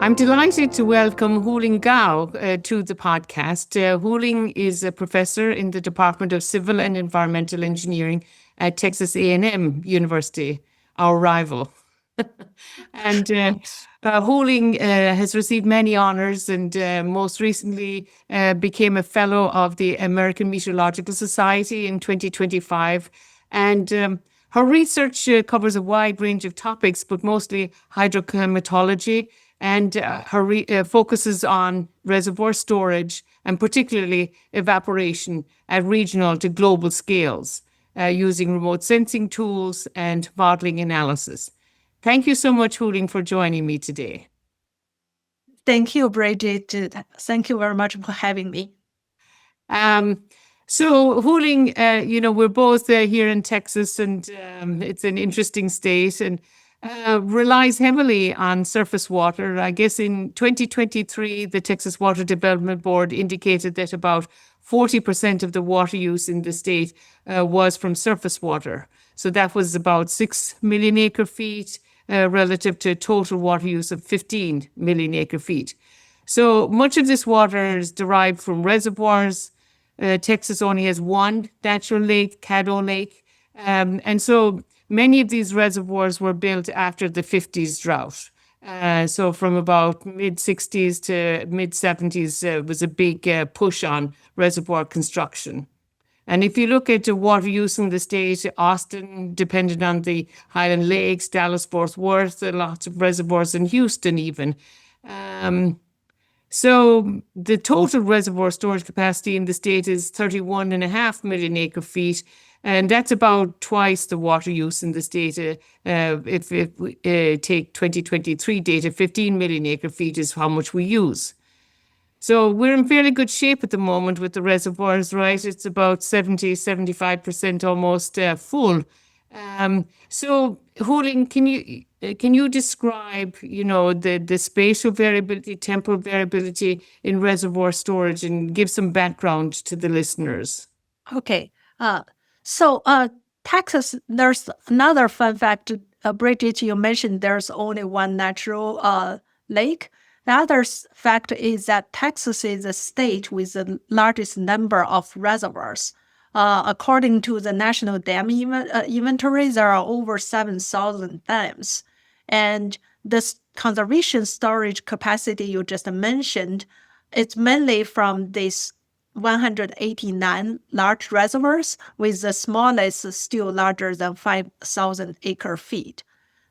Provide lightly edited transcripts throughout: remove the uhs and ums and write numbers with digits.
I'm delighted to welcome Huilin Gao to the podcast. Huilin is a professor in the Department of Civil and Environmental Engineering at Texas A&M University, our rival. And Huilin has received many honors and most recently became a fellow of the American Meteorological Society in 2025. And her research covers a wide range of topics, but mostly hydroclimatology, and her focuses on reservoir storage and particularly evaporation at regional to global scales using remote sensing tools and modeling analysis. Thank you so much, Huilin, for joining me today. Thank you, Bridget. Thank you very much for having me. So, Huilin, we're both here in Texas, and it's an interesting state and relies heavily on surface water. I guess in 2023, the Texas Water Development Board indicated that about 40% of the water use in the state was from surface water. So that was about 6 million acre feet relative to total water use of 15 million acre feet. So much of this water is derived from reservoirs. Texas only has one natural lake, Caddo Lake. And so many of these reservoirs were built after the 50s drought. So from about mid-60s to mid-70s was a big push on reservoir construction. And if you look at the water use in the state, Austin depended on the Highland Lakes, Dallas-Fort Worth, lots of reservoirs in Houston even. So the total reservoir storage capacity in the state is 31.5 million acre feet, and that's about twice the water use in the state. If we take 2023 data, 15 million acre feet is how much we use. So we're in fairly good shape at the moment with the reservoirs, right? It's about 75% almost full. So, Huilin, can you describe, the spatial variability, temporal variability in reservoir storage, and give some background to the listeners? Okay. So Texas, there's another fun fact. Bridget, you mentioned there's only one natural lake. The other fact is that Texas is a state with the largest number of reservoirs. According to the National Dam Inventory, there are over 7,000 dams. And this conservation storage capacity you just mentioned, it's mainly from these 189 large reservoirs, with the smallest still larger than 5,000 acre feet.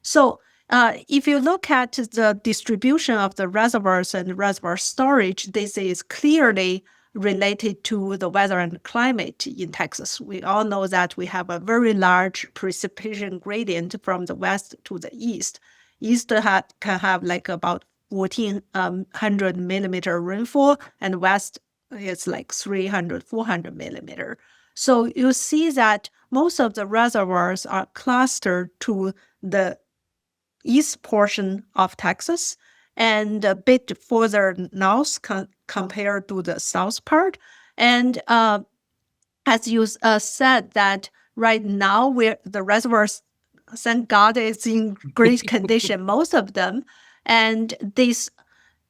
So if you look at the distribution of the reservoirs and reservoir storage, this is clearly related to the weather and climate in Texas. We all know that we have a very large precipitation gradient from the west to the east. East can have like about 1,400 millimeter rainfall, and west is like 300, 400 millimeter. So you see that most of the reservoirs are clustered to the east portion of Texas and a bit further north compared to the south part. And as you said, that right now the reservoirs, thank God, is in great condition, most of them. And this,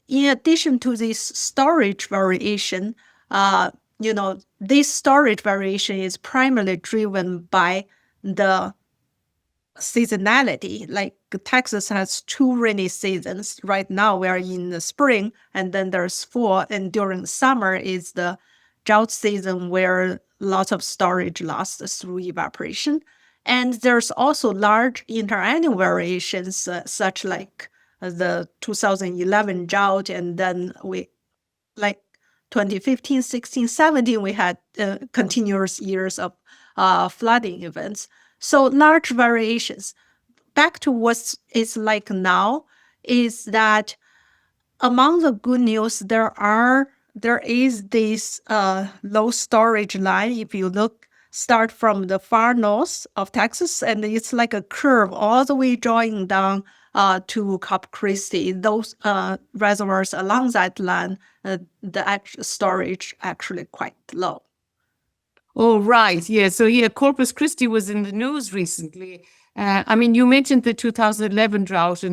in addition to this storage variation, this storage variation is primarily driven by the seasonality. Like Texas has two rainy seasons. Right now we are in the spring, and then there's fall, and during summer is the drought season where lots of storage lost through evaporation. And there's also large interannual variations, such like the 2011 drought, and then we, like 2015, 16, 17, we had continuous years of flooding events. So large variations. Back to what it's like now is that among the good news, there is this low storage line. If you start from the far north of Texas, and it's like a curve all the way drawing down to Corpus Christi. Those reservoirs along that line, the actual storage actually quite low. Oh, right. Yeah. So, Corpus Christi was in the news recently. I mean, you mentioned the 2011 drought,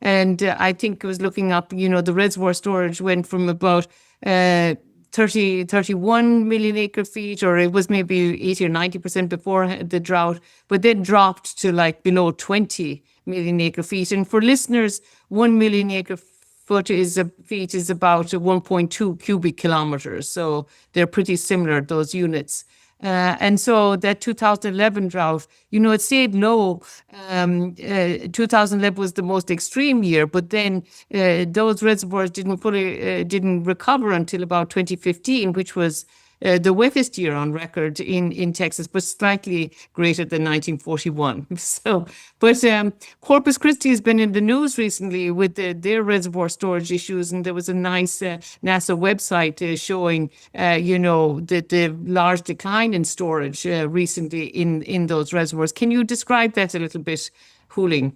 and I think I was looking up. The reservoir storage went from about 31 million acre feet, or it was maybe 80 or 90% before the drought, but then dropped to like below 20 million acre feet. And for listeners, 1 million acre feet is about 1.2 cubic kilometers. So they're pretty similar, those units. And so that 2011 drought, it stayed low. 2011 was the most extreme year, but then those reservoirs didn't recover until about 2015, which was the wettest year on record in Texas, but slightly greater than 1941. So, but Corpus Christi has been in the news recently with their reservoir storage issues, and there was a nice NASA website showing, the large decline in storage recently in those reservoirs. Can you describe that a little bit, Huilin?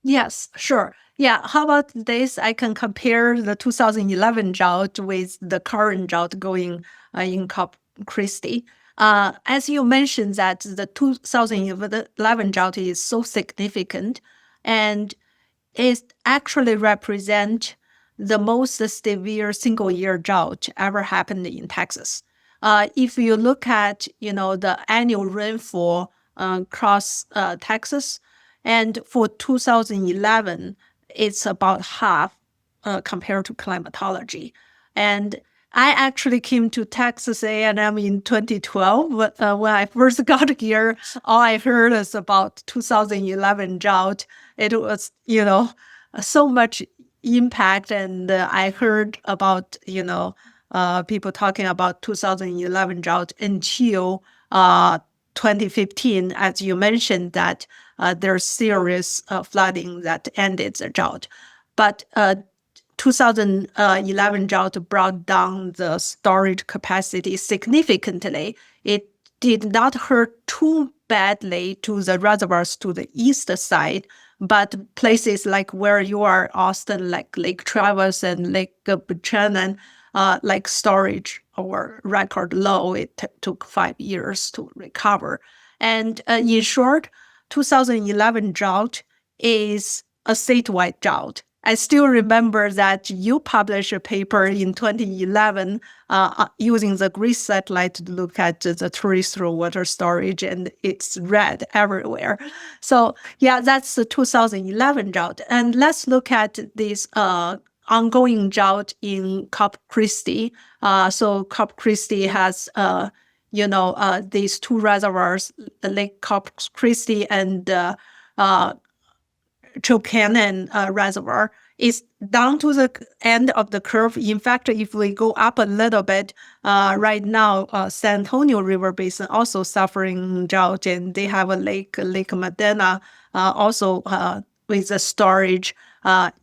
Yes, sure. Yeah, how about this? I can compare the 2011 drought with the current drought going in Corpus Christi. As you mentioned, that the 2011 drought is so significant, and it actually represents the most severe single-year drought ever happened in Texas. If you look at the annual rainfall across Texas, and for 2011, it's about half compared to climatology. And I actually came to Texas A&M in 2012. But when I first got here, all I heard is about 2011 drought. It was, so much impact. And I heard about, people talking about 2011 drought until 2015, as you mentioned, that there's serious flooding that ended the drought. But 2011 drought brought down the storage capacity significantly. It did not hurt too badly to the reservoirs to the east side, but places like where you are, Austin, like Lake Travis and Lake Buchanan, like storage or record low. It took 5 years to recover. And in short, 2011 drought is a statewide drought. I still remember that you published a paper in 2011 using the GREASE satellite to look at the terrestrial water storage, and it's red everywhere. So yeah, that's the 2011 drought. And let's look at this ongoing drought in Corpus Christi. So Corpus Christi has these two reservoirs, Lake Corpus Christi and Chocanon Reservoir, is down to the end of the curve. In fact, if we go up a little bit, right now, San Antonio River Basin also suffering drought, and they have a Lake Medina, also with the storage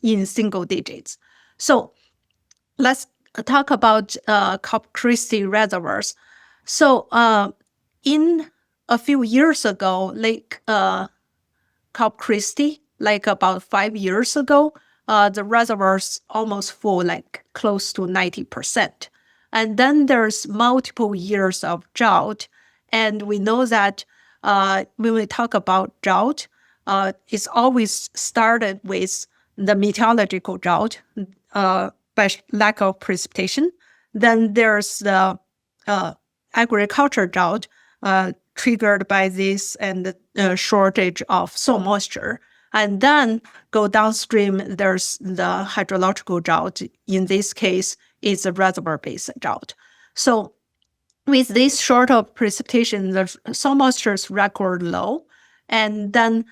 in single digits. So let's talk about Corpus Christi reservoirs. So in a few years ago, Lake Corpus Christi, like about 5 years ago, the reservoirs almost full, like close to 90%. And then there's multiple years of drought. And we know that when we talk about drought, it's always started with the meteorological drought by lack of precipitation. Then there's the agriculture drought triggered by this and the shortage of soil moisture. And then go downstream, there's the hydrological drought. In this case, it's a reservoir-based drought. So with this short of precipitation, the soil moisture is record low. And then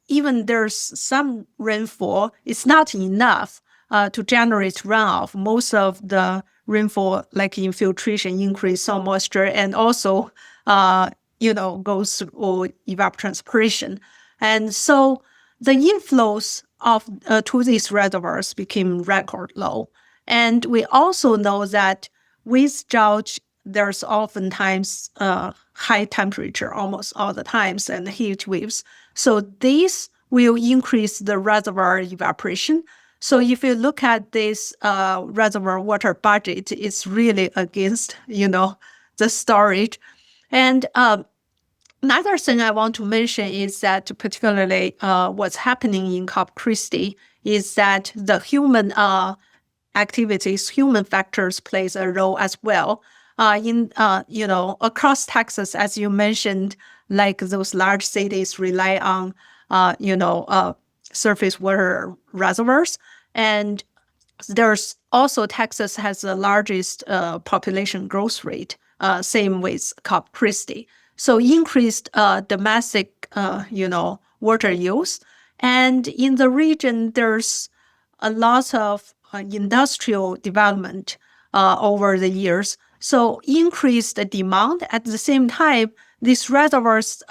even there's some rainfall, it's not enough to generate runoff. Most of the rainfall, like infiltration, increase soil moisture, and also, goes through evapotranspiration. And so the inflows to these reservoirs became record low. And we also know that with drought, there's oftentimes high temperature almost all the times and heat waves. So this will increase the reservoir evaporation. So if you look at this reservoir water budget, it's really against, the storage. And Another thing I want to mention is that particularly what's happening in Corpus Christi is that the human activities, human factors plays a role as well. Across Texas, as you mentioned, like those large cities rely on, surface water reservoirs. And there's also Texas has the largest population growth rate, same with Corpus Christi. So increased domestic, water use. And in the region, there's a lot of industrial development over the years. So increased demand. At the same time, these reservoirs,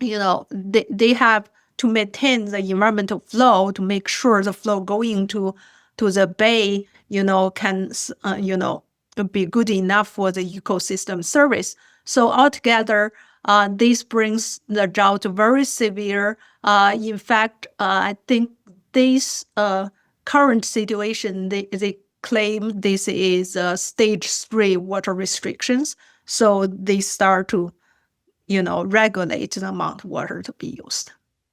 they have to maintain the environmental flow to make sure the flow going to the bay, can, be good enough for the ecosystem service. So altogether, this brings the drought very severe. In fact, I think this current situation, they claim this is stage 3 water restrictions. So they start to, regulate the amount of water to be used.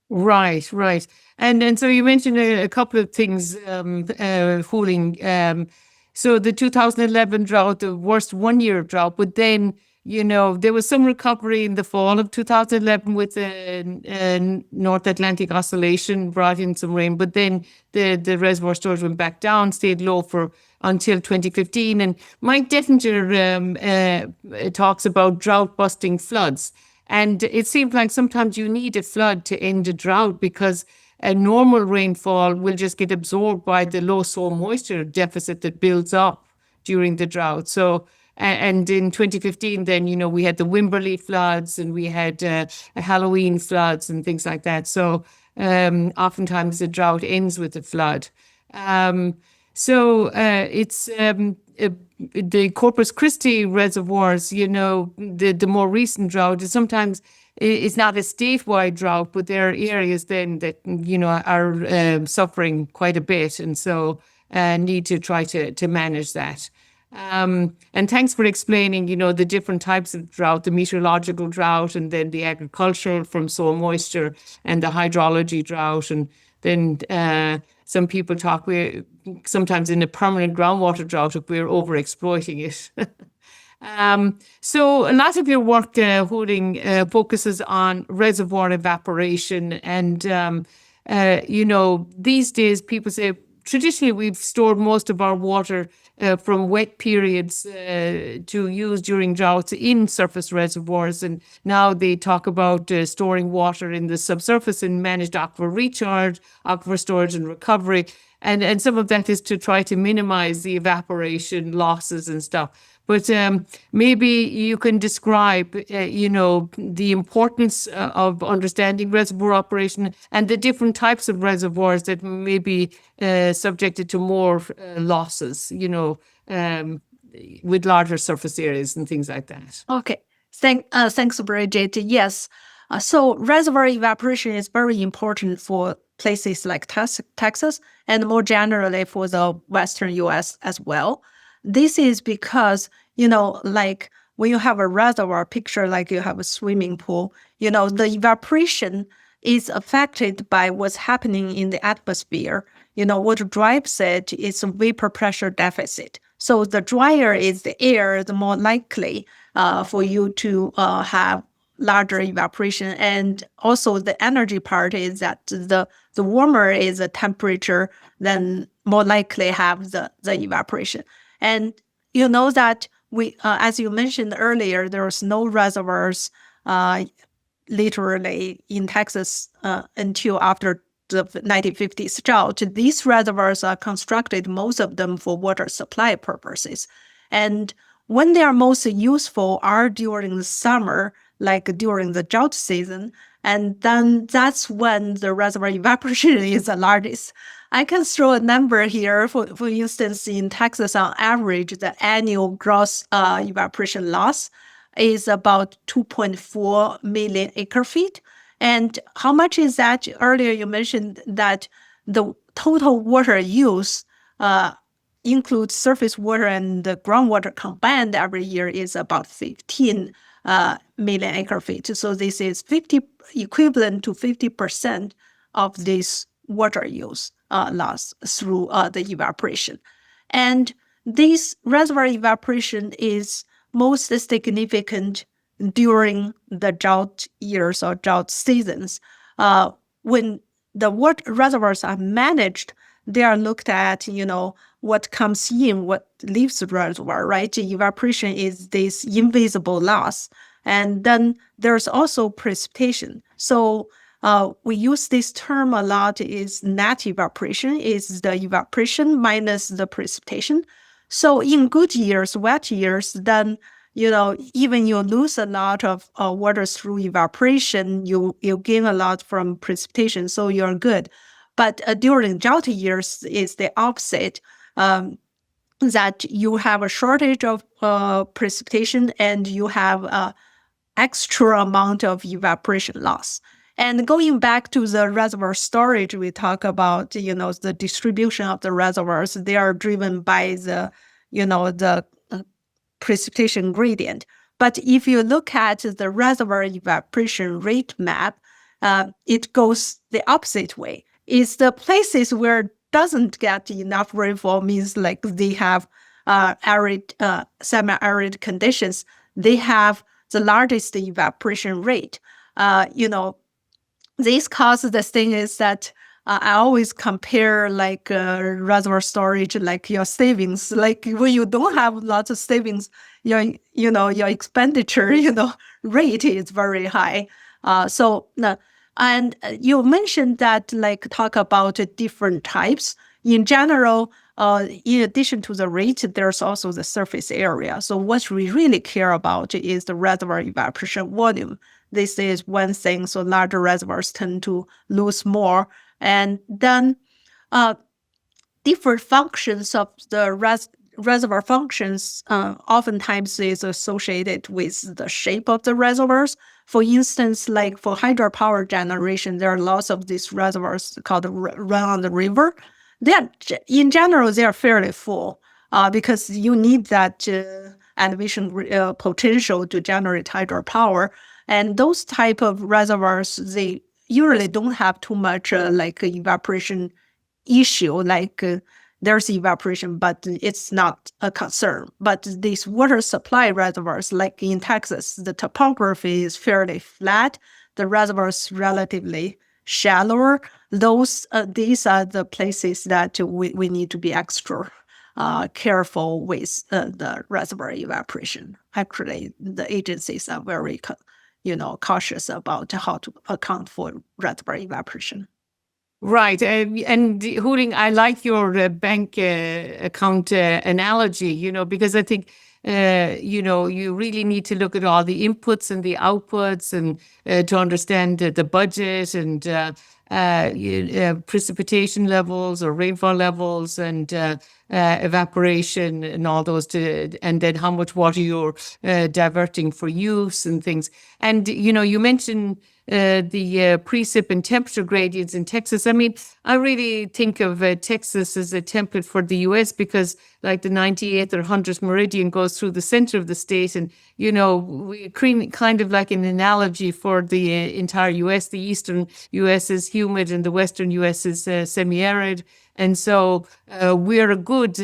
Right, right. And so you mentioned a couple of things, Huilin. So the 2011 drought, the worst 1 year drought, but then, there was some recovery in the fall of 2011 with the North Atlantic Oscillation brought in some rain, but then the reservoir storage went back down, stayed low for until 2015. And Mike Dettinger talks about drought-busting floods. And it seems like sometimes you need a flood to end a drought because a normal rainfall will just get absorbed by the low soil moisture deficit that builds up during the drought. So, and in 2015, then, we had the Wimberley floods and we had Halloween floods and things like that. So oftentimes the drought ends with a flood. It's the Corpus Christi reservoirs, the more recent drought is sometimes it's not a statewide drought, but there are areas then that, are suffering quite a bit. And so need to try to manage that. And thanks for explaining, the different types of drought, the meteorological drought, and then the agricultural from soil moisture, and the hydrology drought. And then some people talk, we're sometimes in a permanent groundwater drought if we're overexploiting it. So a lot of your work, Huilin, focuses on reservoir evaporation. And, these days people say, traditionally, we've stored most of our water from wet periods to use during droughts in surface reservoirs. And now they talk about storing water in the subsurface and managed aquifer recharge, aquifer storage and recovery. And some of that is to try to minimize the evaporation losses and stuff. But maybe you can describe, the importance of understanding reservoir operation and the different types of reservoirs that may be subjected to more losses, with larger surface areas and things like that. Okay. Thanks, Bridget. Yes. So reservoir evaporation is very important for places like Texas and more generally for the Western U.S. as well. This is because, like when you have a reservoir picture, like you have a swimming pool, the evaporation is affected by what's happening in the atmosphere. What drives it is a vapor pressure deficit. So the drier is the air, the more likely for you to have larger evaporation. And also the energy part is that the warmer is the temperature, then more likely have the evaporation. And you know that we, as you mentioned earlier, there was no reservoirs literally in Texas until after the 1950s drought. These reservoirs are constructed, most of them for water supply purposes. And when they are most useful are during the summer, like during the drought season. And then that's when the reservoir evaporation is the largest. I can throw a number here. For instance, in Texas, on average, the annual gross evaporation loss is about 2.4 million acre feet. And how much is that? Earlier, you mentioned that the total water use includes surface water and the groundwater combined every year is about 15 million acre feet. So this is equivalent to 50% of this water use loss through the evaporation. And this reservoir evaporation is most significant during the drought years or drought seasons. When the water reservoirs are managed, they are looked at, what comes in, what leaves the reservoir, right? Evaporation is this invisible loss. And then there's also precipitation. So we use this term a lot, is net evaporation, is the evaporation minus the precipitation. So in good years, wet years, then even you lose a lot of water through evaporation, you gain a lot from precipitation, so you're good. But during drought years, it's the opposite, that you have a shortage of precipitation and you have extra amount of evaporation loss. And going back to the reservoir storage, we talk about, the distribution of the reservoirs. They are driven by the precipitation gradient. But if you look at the reservoir evaporation rate map, it goes the opposite way. It's the places where it doesn't get enough rainfall, means like they have arid, semi-arid conditions. They have the largest evaporation rate. This causes the thing is that I always compare like reservoir storage, like your savings. Like when you don't have lots of savings, your expenditure, rate is very high. And you mentioned that, like, talk about different types. In general, in addition to the rate, there's also the surface area. So what we really care about is the reservoir evaporation volume. This is one thing. So larger reservoirs tend to lose more. And then different functions of the reservoir functions oftentimes is associated with the shape of the reservoirs. For instance, like for hydropower generation, there are lots of these reservoirs called run on the river. In general, they are fairly full because you need that elevation potential to generate hydropower. And those type of reservoirs, they usually don't have too much like evaporation issue, like there's evaporation, but it's not a concern. But these water supply reservoirs, like in Texas, the topography is fairly flat. The reservoirs relatively shallower. These are the places that we need to be extra careful with the reservoir evaporation. Actually, the agencies are very cautious about how to account for reservoir evaporation. Right. And Huilin, I like your bank account analogy, because I think, you really need to look at all the inputs and the outputs and to understand the budget and precipitation levels or rainfall levels and evaporation and all those, and then how much water you're diverting for use and things. And, you mentioned the precip and temperature gradients in Texas. I mean, I really think of Texas as a template for the US because like the 98th or 100th meridian goes through the center of the state. And, we kind of like an analogy for the entire US. The eastern US is humid and the western US is semi-arid. And so we're a good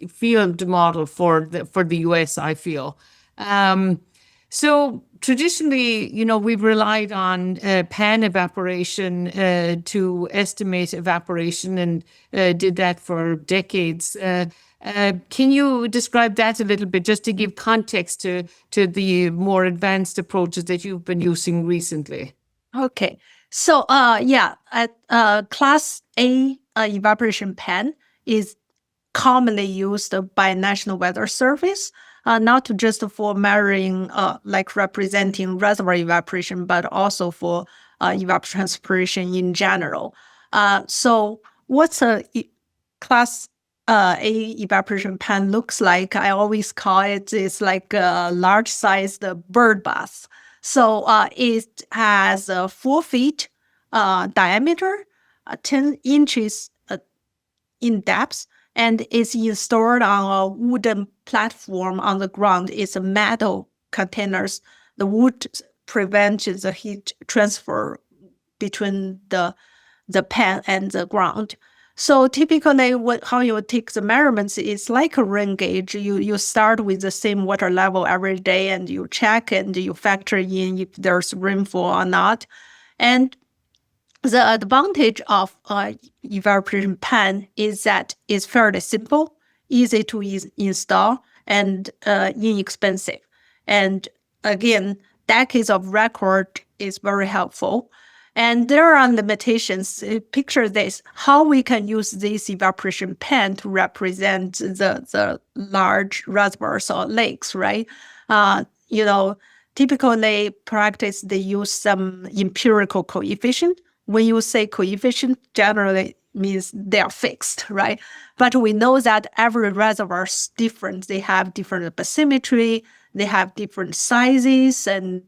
field model for the US, I feel. So traditionally, we've relied on pan evaporation to estimate evaporation and did that for decades. Can you describe that a little bit, just to give context to the more advanced approaches that you've been using recently? Okay. So, at Class A evaporation pan is commonly used by National Weather Service, not just for measuring, like representing reservoir evaporation, but also for evapotranspiration in general. So what's a Class A evaporation pan looks like? I always call it's like a large-sized bird bath. So it has 4 feet diameter, 10 inches in depth, and is installed on a wooden platform on the ground. It's a metal containers, the wood prevents the heat transfer between the pan and the ground. So typically, how you take the measurements is like a rain gauge. You start with the same water level every day, and you check and you factor in if there's rainfall or not. And the advantage of evaporation pan is that it's fairly simple, easy to install, and inexpensive. And again, decades of record is very helpful. And there are limitations. Picture this, how we can use this evaporation pan to represent the large reservoirs or lakes, right? Typically practice, they use some empirical coefficient. When you say coefficient, generally means they are fixed, right? But we know that every reservoir is different. They have different bathymetry, they have different sizes, and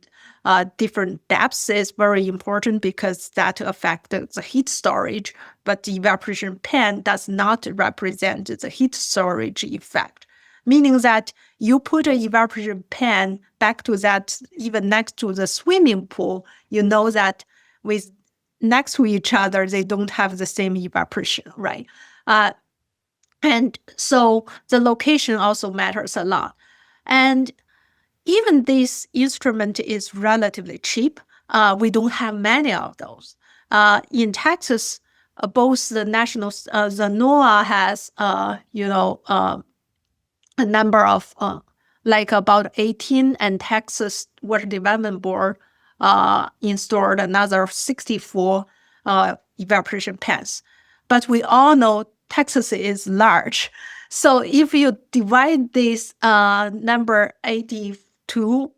different depths is very important because that affects the heat storage. But the evaporation pan does not represent the heat storage effect, meaning that you put an evaporation pan back to that, even next to the swimming pool, you know that with next to each other, they don't have the same evaporation, right? And so the location also matters a lot. And even this instrument is relatively cheap. We don't have many of those. In Texas, both the national, the NOAA has, a number of, like about 18, and Texas Water Development Board installed another 64 evaporation pans. But we all know Texas is large. So if you divide this number 82,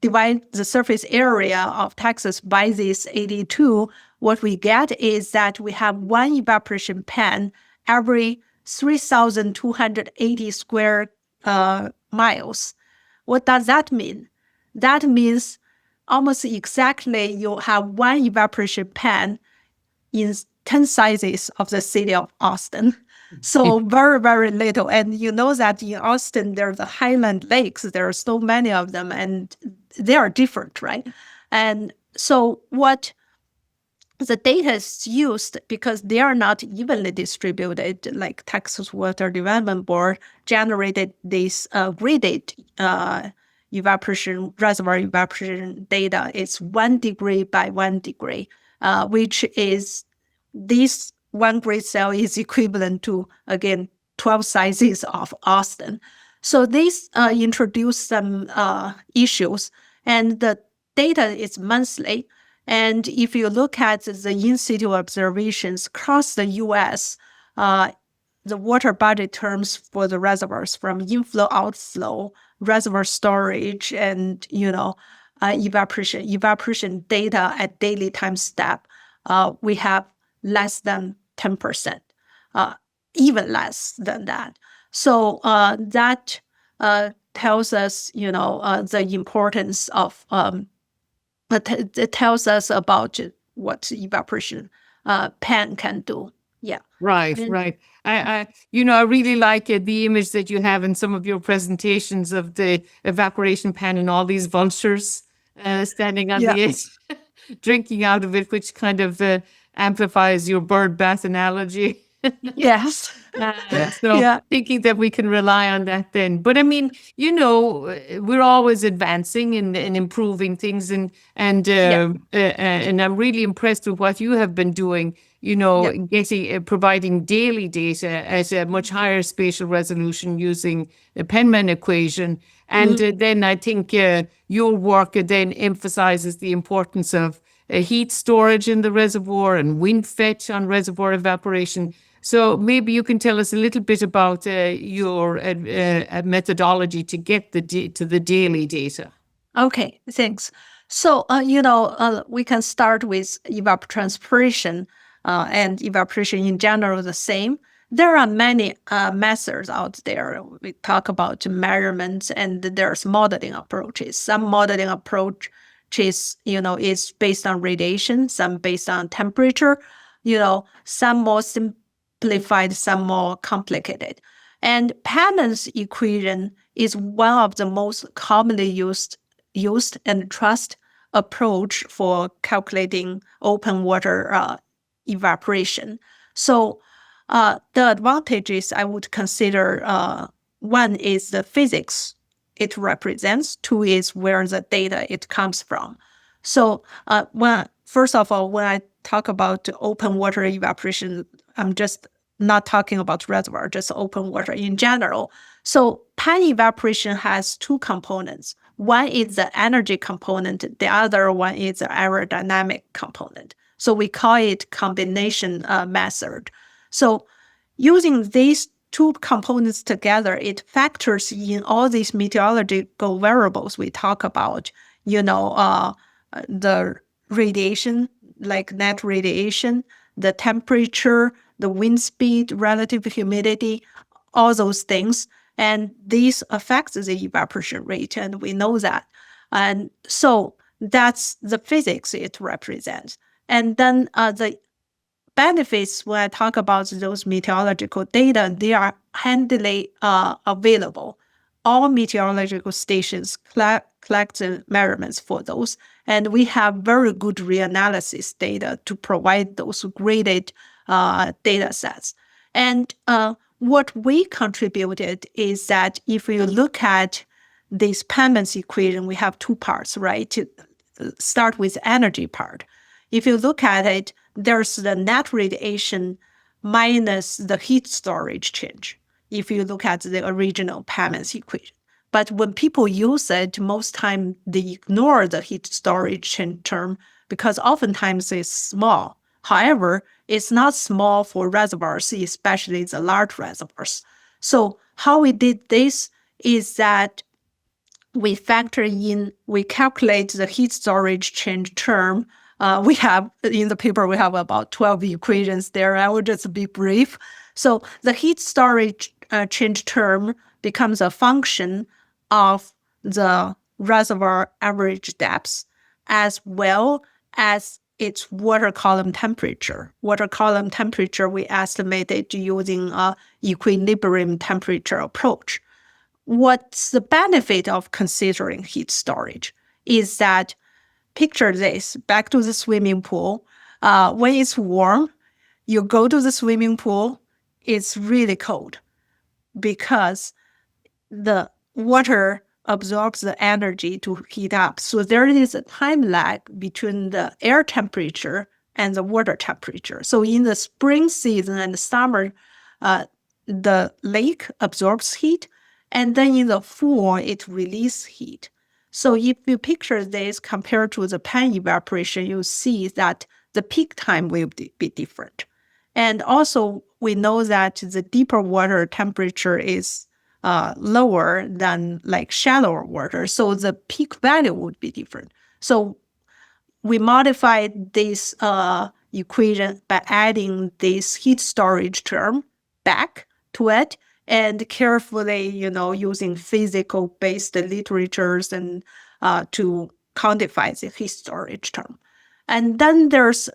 divide the surface area of Texas by this 82, what we get is that we have one evaporation pan every 3,280 square miles. What does that mean? That means almost exactly you have one evaporation pan in 10 sizes of the city of Austin. So very, very little. And you know that in Austin, there are the Highland Lakes. There are so many of them, and they are different, right? And so what the data is used, because they are not evenly distributed, like Texas Water Development Board generated this graded reservoir evaporation data. It's 1 degree by 1 degree, which is this one grid cell is equivalent to, again, 12 sizes of Austin. So this introduced some issues, and the data is monthly. And if you look at the in-situ observations across the U.S., the water body terms for the reservoirs, from inflow, outflow, reservoir storage, and evaporation data at daily time step, we have less than 10%, even less than that. So that tells us, the importance of. It tells us about what evaporation pan can do. Yeah. Right, right. I really like the image that you have in some of your presentations of the evaporation pan and all these vultures standing on the edge, drinking out of it, which kind of amplifies your bird bath analogy. Yes. Thinking that we can rely on that then. But I mean, we're always advancing and improving things, and I'm really impressed with what you have been doing, providing daily data at a much higher spatial resolution using the Penman equation. And then I think your work then emphasizes the importance of heat storage in the reservoir and wind fetch on reservoir evaporation. So maybe you can tell us a little bit about your methodology to get to the daily data. Okay, thanks. So, we can start with evapotranspiration, and evaporation in general the same. There are many methods out there. We talk about measurements, and there's modeling approaches. Some modeling approaches, is based on radiation, some based on temperature, some more simplified, some more complicated. And Penman's equation is one of the most commonly used and trusted approach for calculating open water evaporation. So the advantages I would consider, one is the physics it represents, two is where the data it comes from. So first of all, when I talk about open water evaporation, I'm just not talking about reservoir, just open water in general. So pan evaporation has two components. One is the energy component. The other one is the aerodynamic component. So we call it combination method. So using these two components together, it factors in all these meteorological variables we talk about, the radiation, like net radiation, the temperature, the wind speed, relative humidity, all those things. And these affects the evaporation rate, and we know that. And so that's the physics it represents. And then the benefits, when I talk about those meteorological data, they are handily available. All meteorological stations collect the measurements for those, and we have very good reanalysis data to provide those graded data sets. And what we contributed is that if you look at this Pammon's equation, we have two parts, right? To start with energy part. If you look at it, there's the net radiation minus the heat storage change, if you look at the original Pammon's equation. But when people use it, most time they ignore the heat storage change term because oftentimes it's small. However, it's not small for reservoirs, especially the large reservoirs. So how we did this is that we calculate the heat storage change term. We have, in the paper, we have about 12 equations there. I will just be brief. So the heat storage change term becomes a function of the reservoir average depth as well as its water column temperature. Water column temperature, we estimated using a equilibrium temperature approach. What's the benefit of considering heat storage is that, picture this, back to the swimming pool. When it's warm, you go to the swimming pool, it's really cold because the water absorbs the energy to heat up. So there is a time lag between the air temperature and the water temperature. So in the spring season and the summer, the lake absorbs heat, and then in the fall, it releases heat. So if you picture this compared to the pan evaporation, you see that the peak time will be different. And also, we know that the deeper water temperature is lower than like shallower water. So the peak value would be different. So we modified this equation by adding this heat storage term back to it and carefully, using physical-based literatures and to quantify the heat storage term. And then there's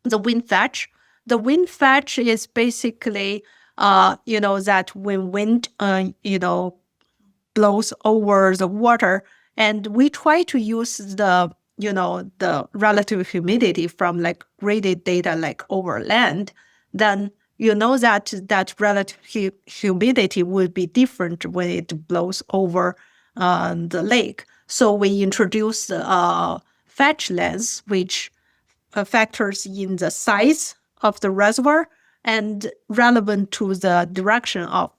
the wind fetch. The wind fetch is basically, that when wind, blows over the water, and we try to use the relative humidity from like graded data like over land, then that relative humidity would be different when it blows over the lake. So we introduced fetch length, which factors in the size of the reservoir and relevant to the direction of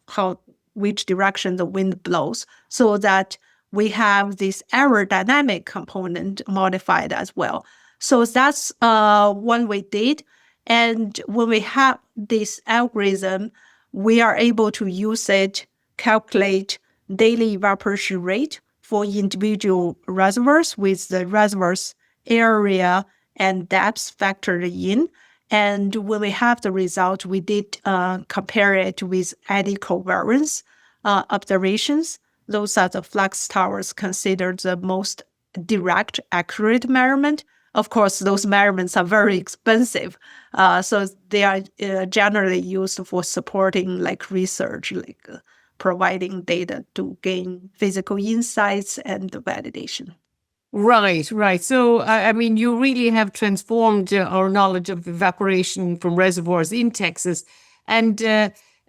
which direction the wind blows, so that we have this aerodynamic component modified as well. So that's one we did. And when we have this algorithm, we are able to use it, calculate daily evaporation rate for individual reservoirs with the reservoir's area and depth factored in. And when we have the result, we did compare it with eddy covariance observations. Those are the flux towers considered the most direct, accurate measurement. Of course, those measurements are very expensive. So they are generally used for supporting like research, like providing data to gain physical insights and validation. Right, right. So, I mean, you really have transformed our knowledge of evaporation from reservoirs in Texas. And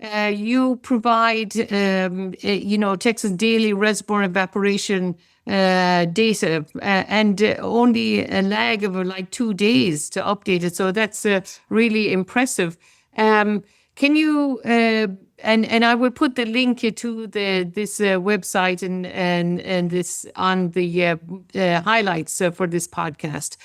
you provide, Texas daily reservoir evaporation data and only a lag of like 2 days to update it. So that's really impressive. Can you and I will put the link to this website and this on the highlights for this podcast.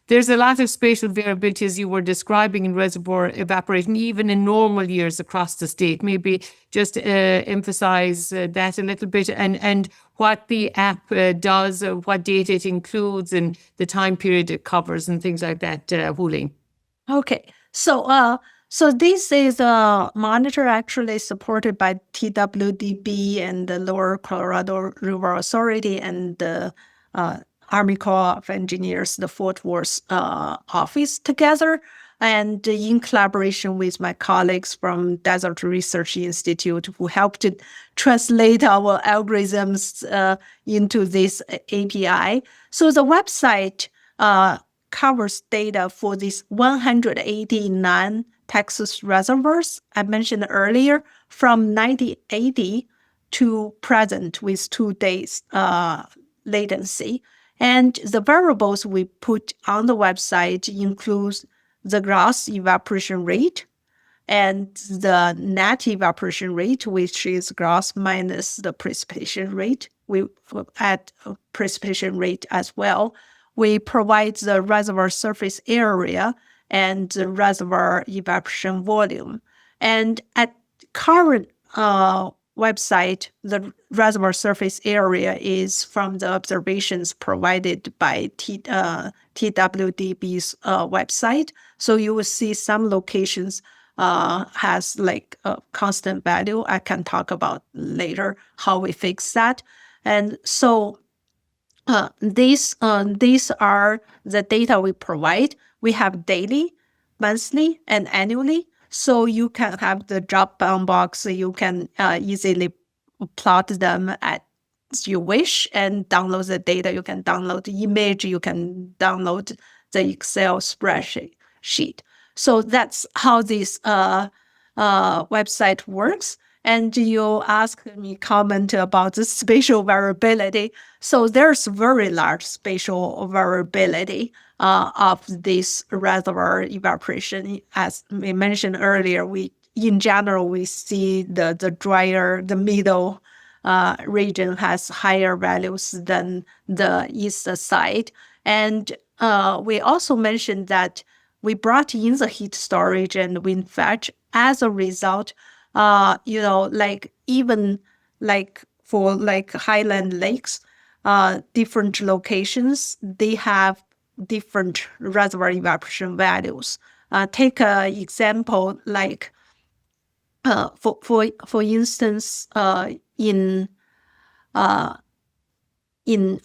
There's a lot of spatial variability as you were describing in reservoir evaporation, even in normal years across the state. Maybe just emphasize that a little bit and what the app does, what data it includes, and the time period it covers, and things like that. Huilin. Okay, so this is a monitor actually supported by TWDB and the Lower Colorado River Authority and the Army Corps of Engineers, the Fort Worth office together, and in collaboration with my colleagues from Desert Research Institute who helped to translate our algorithms into this API. So the website covers data for these 189 Texas reservoirs I mentioned earlier from 1980 to present with 2 days latency. And the variables we put on the website include the gross evaporation rate and the net evaporation rate, which is gross minus the precipitation rate. We add precipitation rate as well. We provide the reservoir surface area and the reservoir evaporation volume. And at current website, the reservoir surface area is from the observations provided by TWDB's website. So you will see some locations has like a constant value. I can talk about later how we fix that. And so these are the data we provide. We have daily, monthly, and annually. So you can have the drop-down box. You can easily plot them as you wish and download the data. You can download the image. You can download the Excel spreadsheet. So that's how this website works. And you asked me comment about the spatial variability. So there's very large spatial variability of this reservoir evaporation. As we mentioned earlier, in general, we see the drier, the middle region has higher values than the east side. And we also mentioned that we brought in the heat storage and wind fetch. As a result, even for highland lakes, different locations, they have different reservoir evaporation values. Take an example for instance, in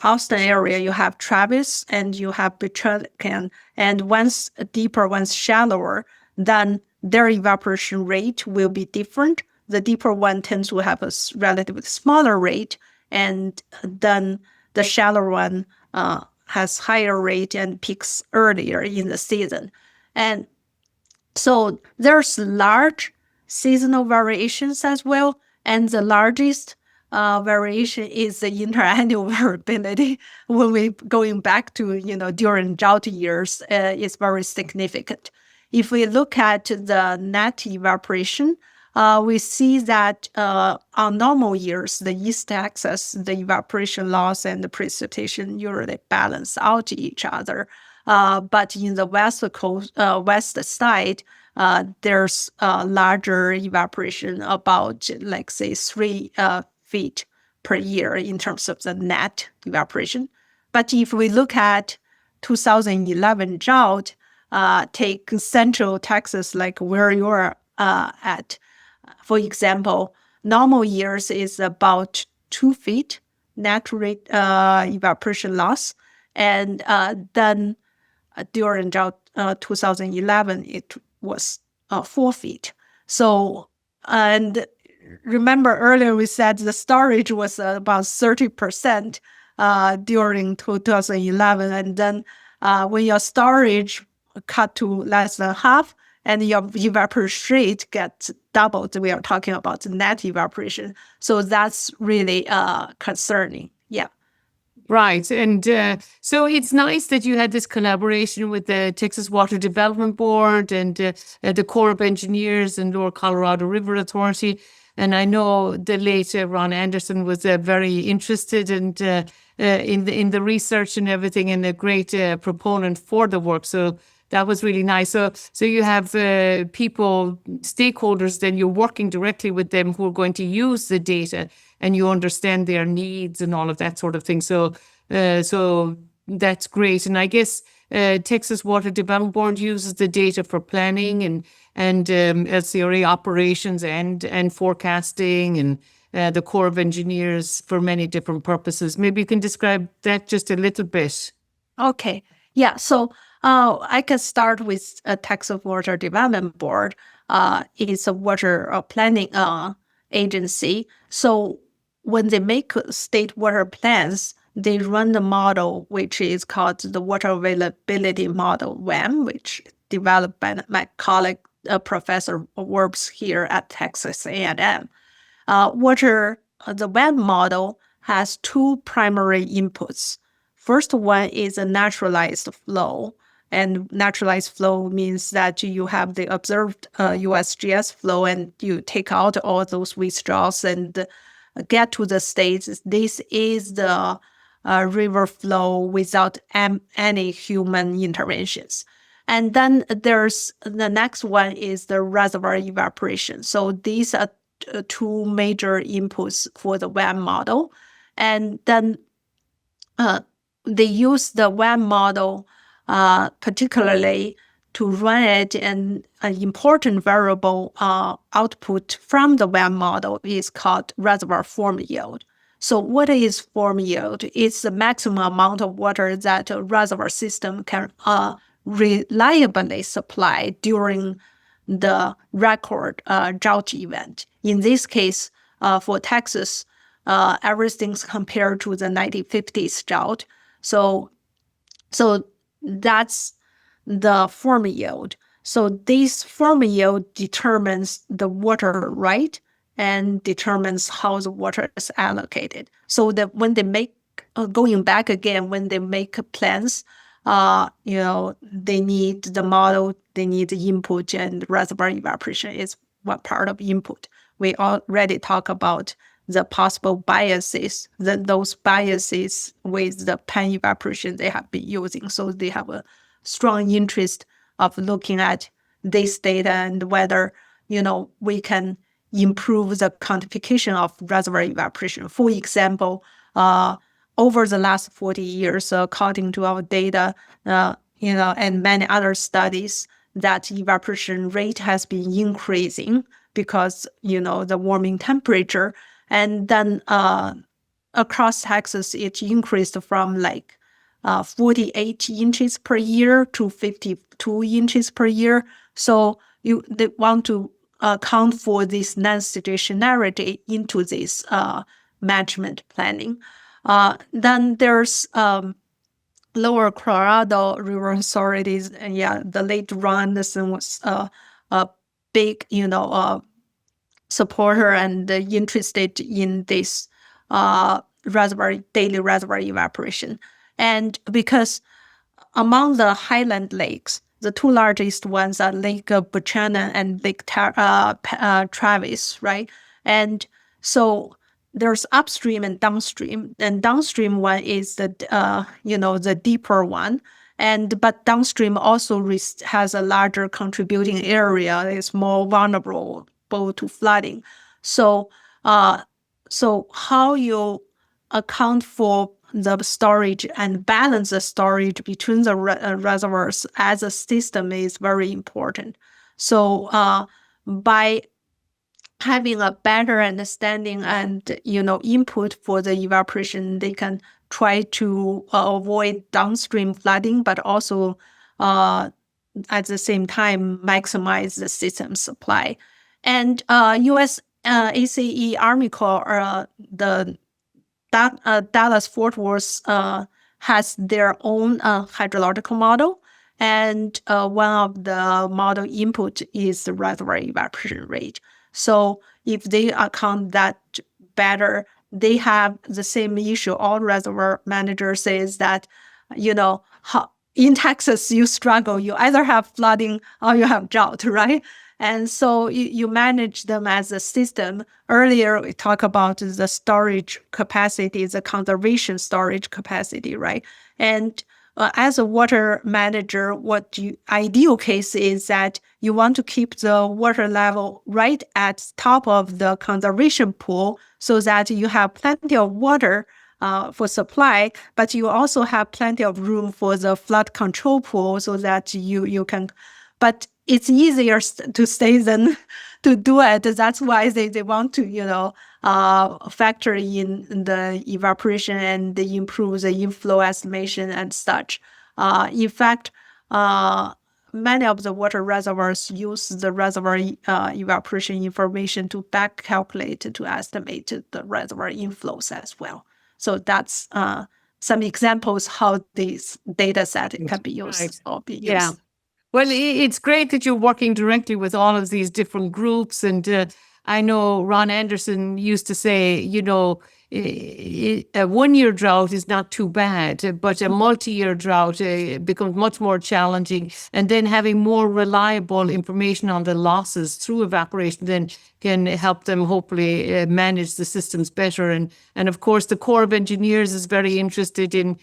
Austin area, you have Travis and you have Petrelican, and one's deeper, one's shallower, then their evaporation rate will be different. The deeper one tends to have a relatively smaller rate, and then the shallower one has higher rate and peaks earlier in the season. And so there's large seasonal variations as well, and the largest variation is the interannual variability. When we going back to during drought years, is very significant. If we look at the net evaporation, we see that on normal years, the East Texas, the evaporation loss and the precipitation usually balance out each other. But in the west side, there's larger evaporation, about say 3 feet per year in terms of the net evaporation. But if we look at 2011 drought, take central Texas, like where you're at, for example, normal years is about 2 feet net rate evaporation loss, and then during drought 2011 it was 4 feet. So, and remember earlier we said the storage was about 30% during 2011. And then when your storage cut to less than half and your evaporation rate gets doubled, we are talking about net evaporation. So that's really concerning. Yeah. Right. And so it's nice that you had this collaboration with the Texas Water Development Board and the Corps of Engineers and Lower Colorado River Authority. And I know the late Ron Anderson was very interested and in the research and everything, and a great proponent for the work. So that was really nice. So you have people, stakeholders, then you're working directly with them who are going to use the data, and you understand their needs and all of that sort of thing. So that's great. And I guess Texas Water Development Board uses the data for planning and LCRA operations and forecasting, and the Corps of Engineers for many different purposes. Maybe you can describe that just a little bit. Okay. Yeah. So I can start with Texas Water Development Board. It's a water planning agency. So when they make state water plans, they run the model, which is called the Water Availability Model, WAM, which developed by my colleague, Professor works here at Texas A&M. The WAM model has two primary inputs. First one is a naturalized flow. And naturalized flow means that you have the observed USGS flow and you take out all those withdrawals and get to the state. This is the river flow without any human interventions. And then there's the next one is the reservoir evaporation. So these are two major inputs for the WAM model. And then they use the WAM model particularly to run it, and an important variable output from the WAM model is called reservoir form yield. So what is form yield? It's the maximum amount of water that a reservoir system can reliably supply during the record drought event. In this case, for Texas, everything's compared to the 1950s drought. So that's the form yield. So this form yield determines the water right and determines how the water is allocated. So that when they make, going back again, when they make plans, they need the model, they need the input, and reservoir evaporation is one part of input. We already talked about the possible biases, those biases with the pan evaporation they have been using. So they have a strong interest of looking at this data and whether, we can improve the quantification of reservoir evaporation. For example, over the last 40 years, according to our data, and many other studies, that evaporation rate has been increasing because, the warming temperature. And then across Texas, it increased from 48 inches per year to 52 inches per year. So they want to account for this non-stationarity into this management planning. Then there's Lower Colorado River Authorities, and the late Ron Anderson was a big, supporter and interested in this daily reservoir evaporation. And because among the highland lakes, the two largest ones are Lake Buchanan and Lake Travis, right? And so there's upstream and downstream. And downstream one is the deeper one. But downstream also has a larger contributing area. It's more vulnerable to flooding. So how you account for the storage and balance the storage between the reservoirs as a system is very important. So by having a better understanding and input for the evaporation, they can try to avoid downstream flooding, but also at the same time maximize the system supply. And U.S. ACE Army Corps, the Dallas Fort Worth has their own hydrological model, and one of the model input is the reservoir evaporation rate. So if they account that better, they have the same issue. All reservoir managers says that, in Texas you struggle. You either have flooding or you have drought, right? And so you manage them as a system. Earlier, we talked about the storage capacity, the conservation storage capacity, right? And as a water manager, ideal case is that you want to keep the water level right at top of the conservation pool so that you have plenty of water for supply, but you also have plenty of room for the flood control pool so that you can, but it's easier to stay than to do it. That's why they want to, factor in the evaporation and they improve the inflow estimation and such. In fact, many of the water reservoirs use the reservoir evaporation information to back calculate to estimate the reservoir inflows as well. So that's some examples how this data set can be used or be used. Yeah. Well, it's great that you're working directly with all of these different groups. And I know Ron Anderson used to say, a 1-year drought is not too bad, but a multi-year drought becomes much more challenging. And then having more reliable information on the losses through evaporation then can help them hopefully manage the systems better. And of course, the Corps of Engineers is very interested in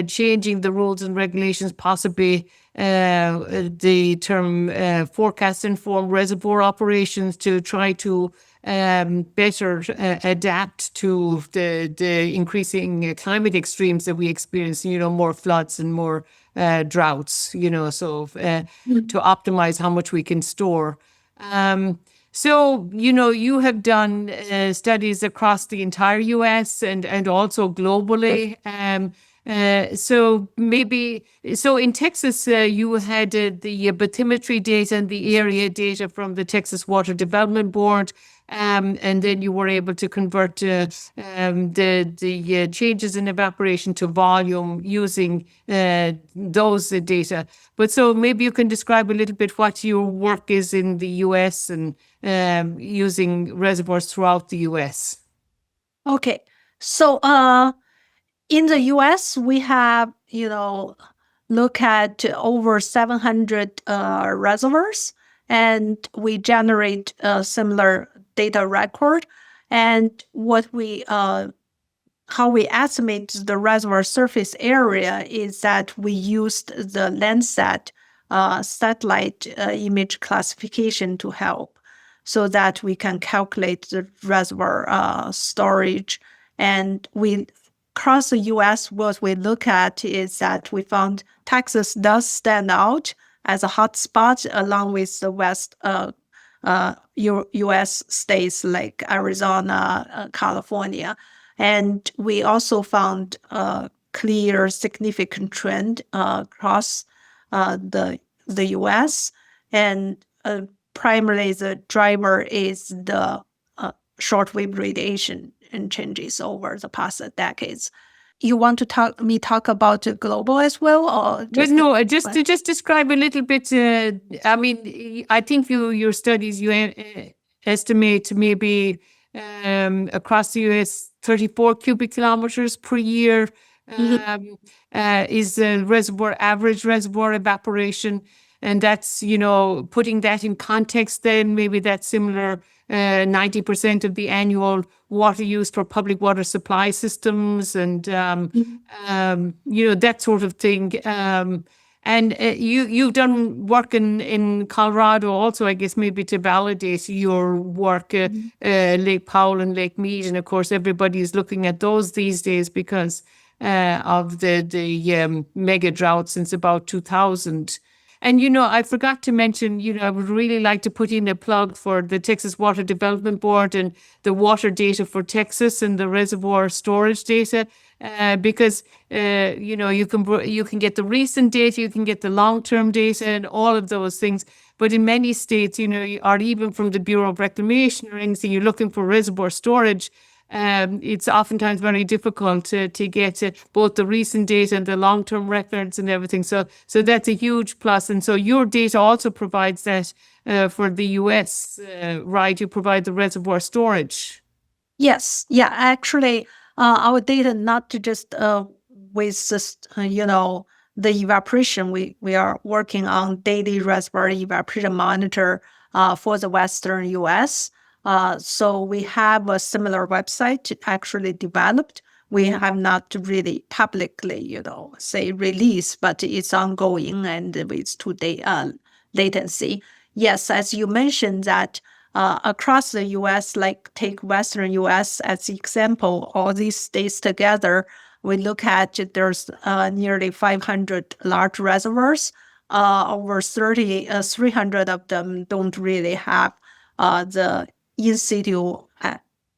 changing the rules and regulations, possibly the term forecast-informed reservoir operations to try to better adapt to the increasing climate extremes that we experience, more floods and more droughts, so to optimize how much we can store. So, you have done studies across the entire US and also globally. So in Texas, you had the bathymetry data and the area data from the Texas Water Development Board, and then you were able to convert the changes in evaporation to volume using those data. But so maybe you can describe a little bit what your work is in the U.S. and using reservoirs throughout the U.S. Okay, so in the US, we have, look at over 700 reservoirs, and we generate a similar data record. And how we estimate the reservoir surface area is that we used the Landsat satellite image classification to help, so that we can calculate the reservoir storage. And across the U.S., what we look at is that we found Texas does stand out as a hot spot along with the West U.S. states like Arizona, California. And we also found a clear, significant trend across the U.S. And primarily the driver is the shortwave radiation and changes over the past decades. You want to talk about global as well, or just describe a little bit. I think your studies you estimate maybe across the U.S. 34 cubic kilometers per year is the average reservoir evaporation. And that's, putting that in context, then maybe that's similar 90% of the annual water used for public water supply systems and, that sort of thing. And you've done work in Colorado also, I guess, maybe to validate your work, Lake Powell and Lake Mead. And of course, everybody is looking at those these days because of the mega drought since about 2000. And, I forgot to mention, I would really like to put in a plug for the Texas Water Development Board and the water data for Texas and the reservoir storage data, because, you can get the recent data, you can get the long-term data and all of those things. But in many states, or even from the Bureau of Reclamation or anything, you're looking for reservoir storage. It's oftentimes very difficult to get both the recent data and the long-term records and everything. So that's a huge plus. And so your data also provides that for the US, right? You provide the reservoir storage. Yes. Yeah. Actually, our data not just with just, the evaporation. We are working on daily reservoir evaporation monitor for the Western US. So we have a similar website actually developed. We have not really publicly, say release, but it's ongoing and with 2-day latency. Yes, as you mentioned that across the U.S., like take Western U.S. as example, all these states together, we look at there's nearly 500 large reservoirs. Over 300 of them don't really have the in situ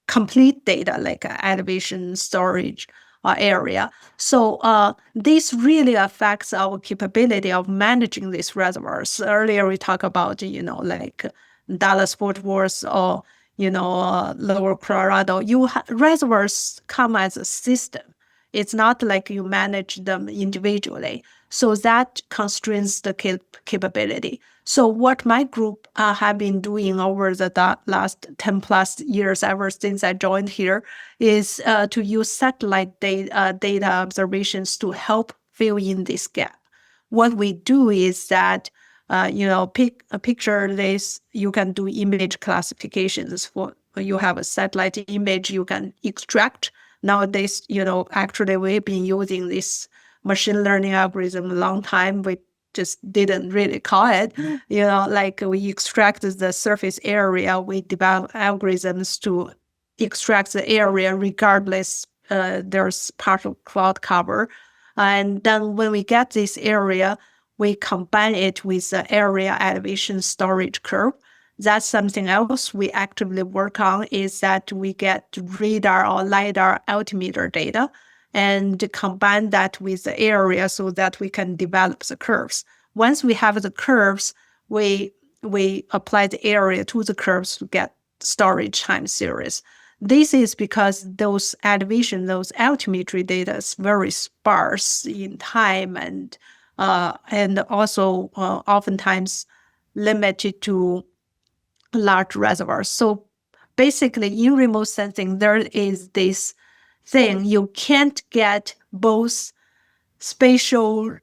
complete data like elevation storage area. So this really affects our capability of managing these reservoirs. Earlier we talked about, like Dallas-Fort Worth or, Lower Colorado. Reservoirs come as a system. It's not like you manage them individually. So that constrains the capability. So what my group have been doing over the last 10 plus years, ever since I joined here, is to use satellite data observations to help fill in this gap. What we do is that, pick a picture this, you can do image classifications. You have a satellite image you can extract. Nowadays, actually we've been using this machine learning algorithm a long time. We just didn't really call it, like we extract the surface area. We develop algorithms to extract the area regardless there's partial cloud cover. And then when we get this area, we combine it with the area elevation storage curve. That's something else we actively work on, is that we get radar or LiDAR altimeter data and combine that with the area so that we can develop the curves. Once we have the curves, we apply the area to the curves to get storage time series. This is because those elevation, those altimetry data is very sparse in time and also oftentimes limited to large reservoirs. So basically in remote sensing, there is this thing, you can't get both spatial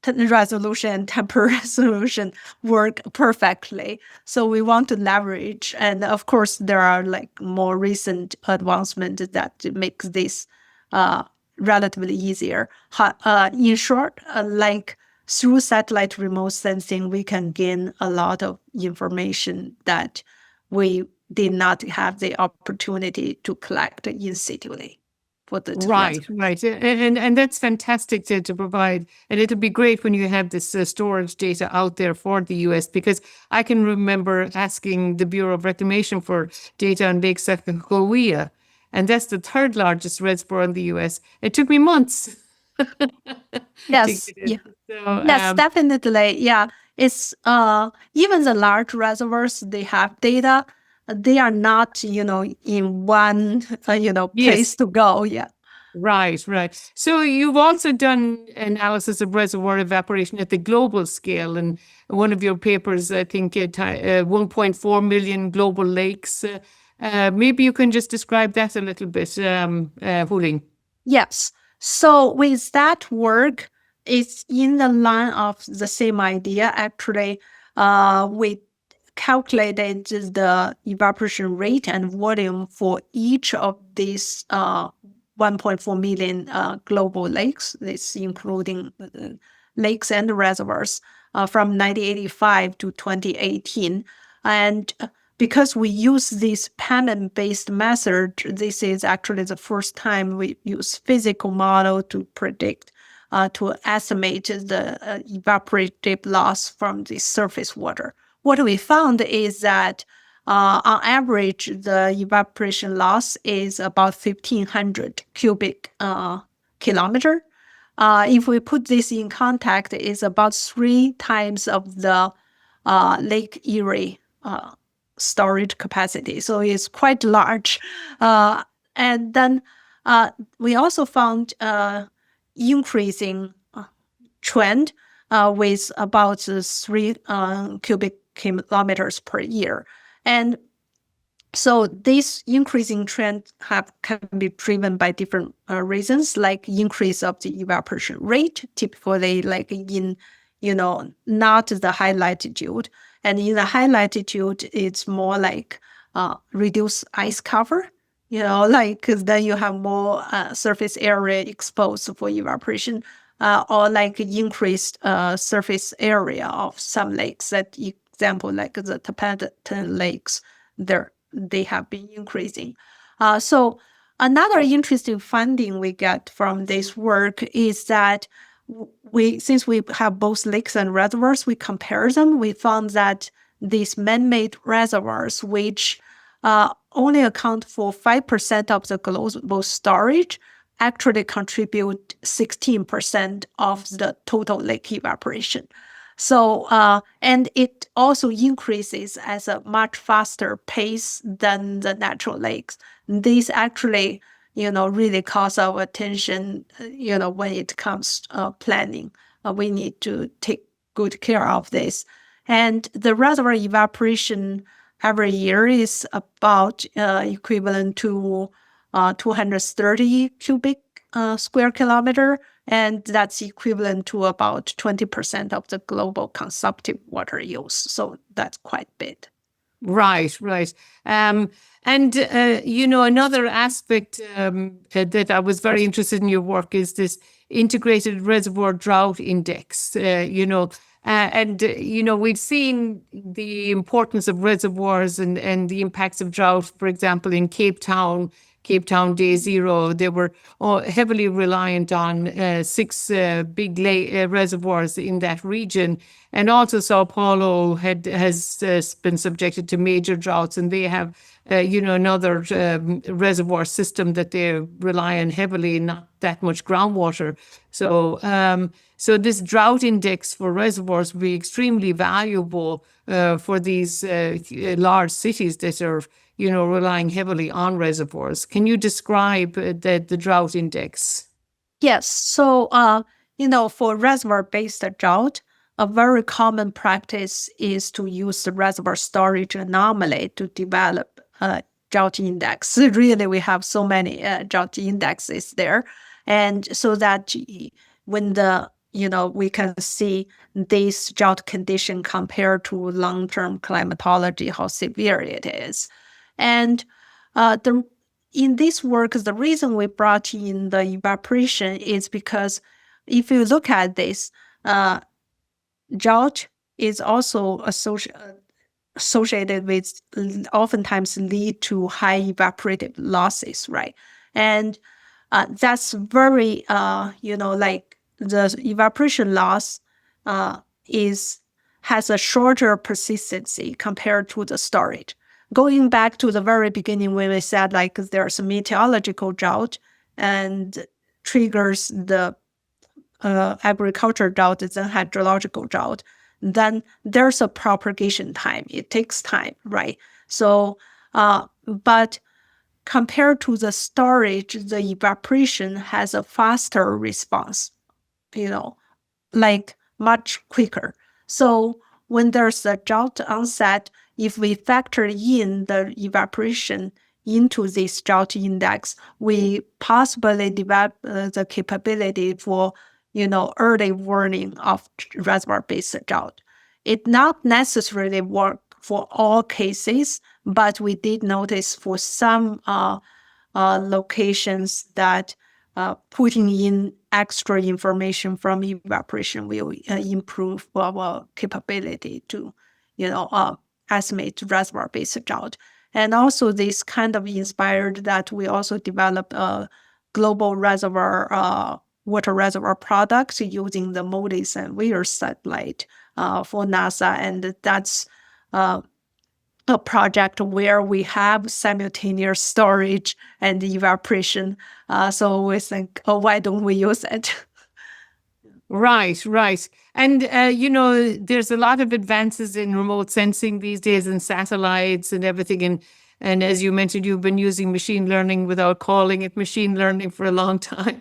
resolution and temporal resolution work perfectly. So we want to leverage, and of course there are like more recent advancements that make this relatively easier. In short, like through satellite remote sensing, we can gain a lot of information that we did not have the opportunity to collect in situ. Right. And that's fantastic to provide. And it'll be great when you have this storage data out there for the US, because I can remember asking the Bureau of Reclamation for data on Lake Sacagawea, and that's the third largest reservoir in the US. It took me months. Yes. Yeah. So, yes, definitely. Yeah. It's even the large reservoirs, they have data. They are not, in one, place to go. Yeah. Right. So you've also done analysis of reservoir evaporation at the global scale. And one of your papers, I think, 1.4 million global lakes. Maybe you can just describe that a little bit, Huilin. Yes. So with that work, it's in the line of the same idea. Actually, we calculated the evaporation rate and volume for each of these 1.4 million global lakes, this including lakes and reservoirs, from 1985 to 2018. And because we use this pattern-based method, this is actually the first time we use physical model to predict, to estimate the evaporative loss from the surface water. What we found is that on average, the evaporation loss is about 1,500 cubic kilometer. If we put this in context, it's about 3 times of the Lake Erie storage capacity. So it's quite large. And then we also found increasing trend with about 3 cubic kilometers per year. And so this increasing trend can be driven by different reasons, like increase of the evaporation rate, typically like in, not the high latitude. And in the high latitude, it's more like reduce ice cover, like 'cause then you have more surface area exposed for evaporation, or like increased surface area of some lakes. That example, like the Tapatan lakes, they have been increasing. So another interesting finding we get from this work is that since we have both lakes and reservoirs, we compare them. We found that these man-made reservoirs, which only account for 5% of the global storage, actually contribute 16% of the total lake evaporation. So, and it also increases at a much faster pace than the natural lakes. These actually, really cause our attention, when it comes planning. We need to take good care of this. And the reservoir evaporation every year is about equivalent to 230 cubic square kilometer, and that's equivalent to about 20% of the global consumptive water use. So that's quite big. Right. And, another aspect that I was very interested in your work is this integrated reservoir drought index, we've seen the importance of reservoirs and the impacts of drought, for example, in Cape Town Day Zero. They were heavily reliant on 6 big reservoirs in that region. And also Sao Paulo has been subjected to major droughts, and they have, another reservoir system that they rely on heavily, not that much groundwater. So, so this drought index for reservoirs will be extremely valuable for these large cities that are, relying heavily on reservoirs. Can you describe the drought index? Yes. So, for reservoir-based drought, a very common practice is to use the reservoir storage anomaly to develop a drought index. Really, we have so many drought indexes there. And so that when we can see this drought condition compared to long-term climatology, how severe it is. And in this work, the reason we brought in the evaporation is because if you look at this, drought is also associated with, oftentimes lead to high evaporative losses, right? And that's very, like the evaporation loss has a shorter persistency compared to the storage. Going back to the very beginning when we said like there's a meteorological drought and triggers the agricultural drought, then hydrological drought, then there's a propagation time. It takes time, right? So, but compared to the storage, the evaporation has a faster response, like much quicker. So when there's a drought onset, if we factor in the evaporation into this drought index, we possibly develop the capability for, early warning of reservoir-based drought. It not necessarily work for all cases, but we did notice for some locations that putting in extra information from evaporation will improve our capability to, estimate reservoir-based drought. And also this kind of inspired that we also develop a global reservoir, water reservoir products using the MODIS and WIR satellite for NASA. And that's a project where we have simultaneous storage and evaporation. So we think, why don't we use it? Right, right. And, there's a lot of advances in remote sensing these days and satellites and everything. And as you mentioned, you've been using machine learning without calling it machine learning for a long time.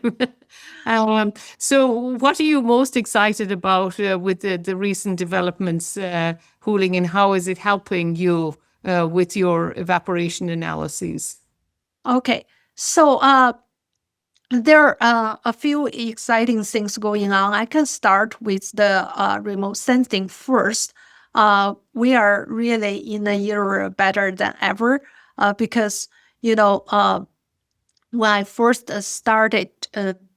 So what are you most excited about with the recent developments, Huilin, and how is it helping you with your evaporation analyses? Okay, so there are a few exciting things going on. I can start with the remote sensing first. We are really in a year better than ever because, when I first started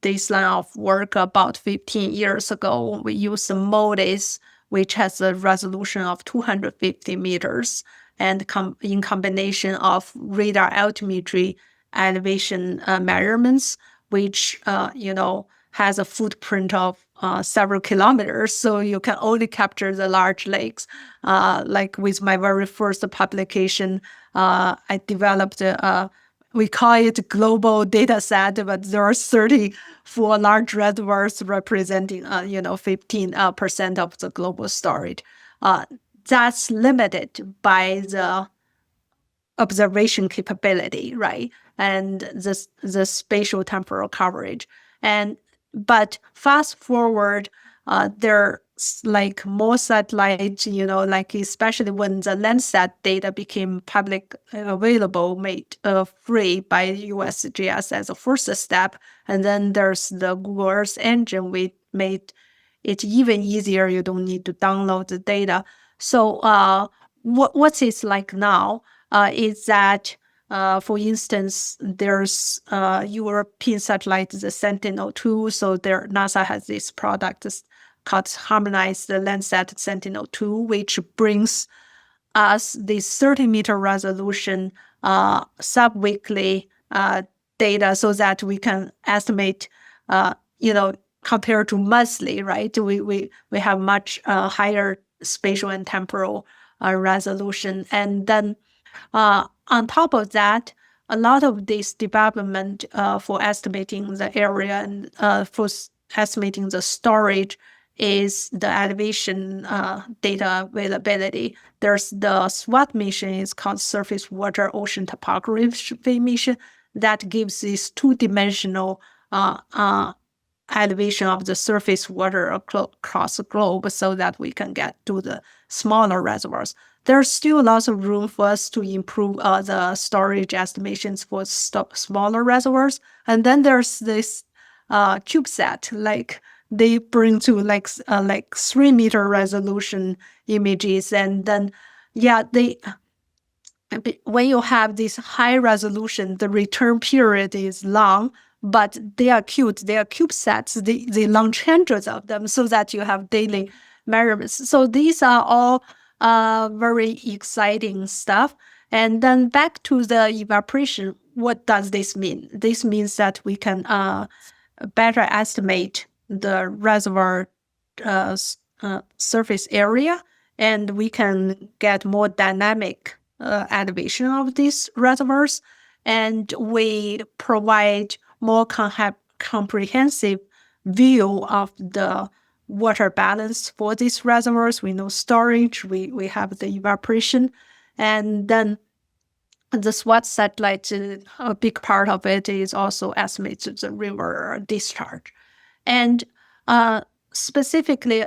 this line of work about 15 years ago, we used MODIS, which has a resolution of 250 meters, and in combination of radar altimetry elevation measurements, which has a footprint of several kilometers, so you can only capture the large lakes. Like with my very first publication, I developed we call it global data set, but there are 34 large reservoirs representing, 15% of the global storage. That's limited by the observation capability, right? And the spatial temporal coverage. But fast forward, there's like more satellites, like especially when the Landsat data became public available, made free by USGS as a first step. And then there's the Google Earth engine, we made it even easier. You don't need to download the data. So what it's like now is that, for instance, there's European satellite, the Sentinel-2. So NASA has this product called Harmonized Landsat Sentinel-2, which brings us this 30-meter resolution sub-weekly data so that we can estimate, compared to monthly, right? We have much higher spatial and temporal resolution. And then on top of that, a lot of this development for estimating the area and for estimating the storage is the elevation data availability. There's the SWOT mission, it's called Surface Water Ocean Topography mission, that gives this two-dimensional elevation of the surface water across the globe so that we can get to the smaller reservoirs. There's still lots of room for us to improve the storage estimations for smaller reservoirs. And then there's this CubeSat, like they bring to like 3-meter resolution images. And then, when you have this high resolution, the return period is long, but they are cute. They are CubeSats. They launch hundreds of them so that you have daily measurements. So these are all very exciting stuff. And then back to the evaporation, what does this mean? This means that we can better estimate the reservoir surface area, and we can get more dynamic elevation of these reservoirs, and we provide more comprehensive view of the water balance for these reservoirs. We know storage, we have the evaporation, and then the SWOT satellite, a big part of it is also estimated the river discharge. And specifically,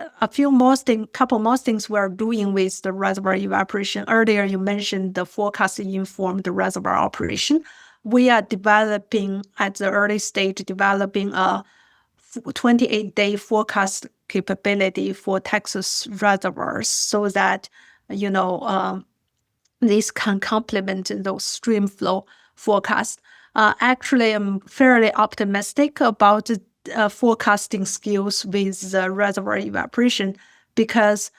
couple more things we're doing with the reservoir evaporation. Earlier, you mentioned the forecast-informed reservoir operation. We are developing, at the early stage, developing a 28-day forecast capability for Texas reservoirs so that, this can complement those stream flow forecasts. Actually, I'm fairly optimistic about forecasting skills with the reservoir evaporation because,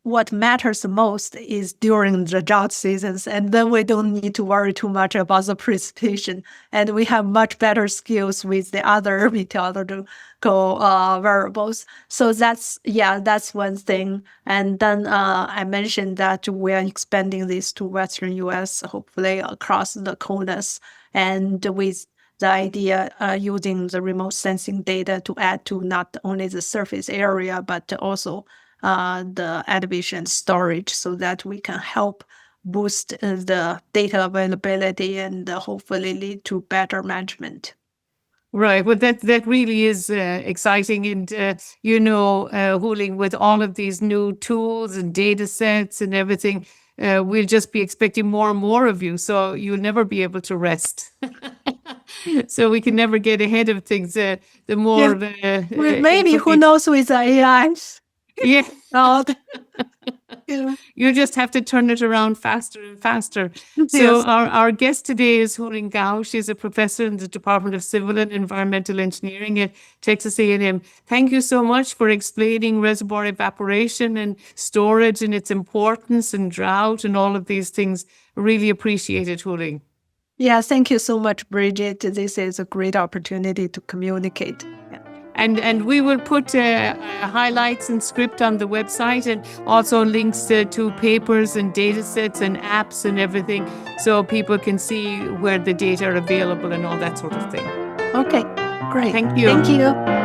what matters the most is during the drought seasons, and then we don't need to worry too much about the precipitation, and we have much better skills with the other meteorological variables. So that's one thing. And then I mentioned that we are expanding this to Western U.S., hopefully across the CONUS, and with the idea using the remote sensing data to add to not only the surface area, but also the elevation storage so that we can help boost the data availability and hopefully lead to better management. Right. Well, that really is exciting. And, Huilin, with all of these new tools and data sets and everything, we'll just be expecting more and more of you. So you'll never be able to rest. So we can never get ahead of things. The more Maybe, who knows, with the AI. Yeah. Yeah. You just have to turn it around faster and faster. So Yes. our guest today is Huilin Gao. She's a professor in the Department of Civil and Environmental Engineering at Texas A&M. Thank you so much for explaining reservoir evaporation and storage and its importance and drought and all of these things. Really appreciate it, Huilin. Yeah, thank you so much, Bridget. This is a great opportunity to communicate. Yeah. And we will put highlights and script on the website, and also links to papers and data sets and apps and everything, so people can see where the data are available and all that sort of thing. Okay, great. Thank you. Thank you.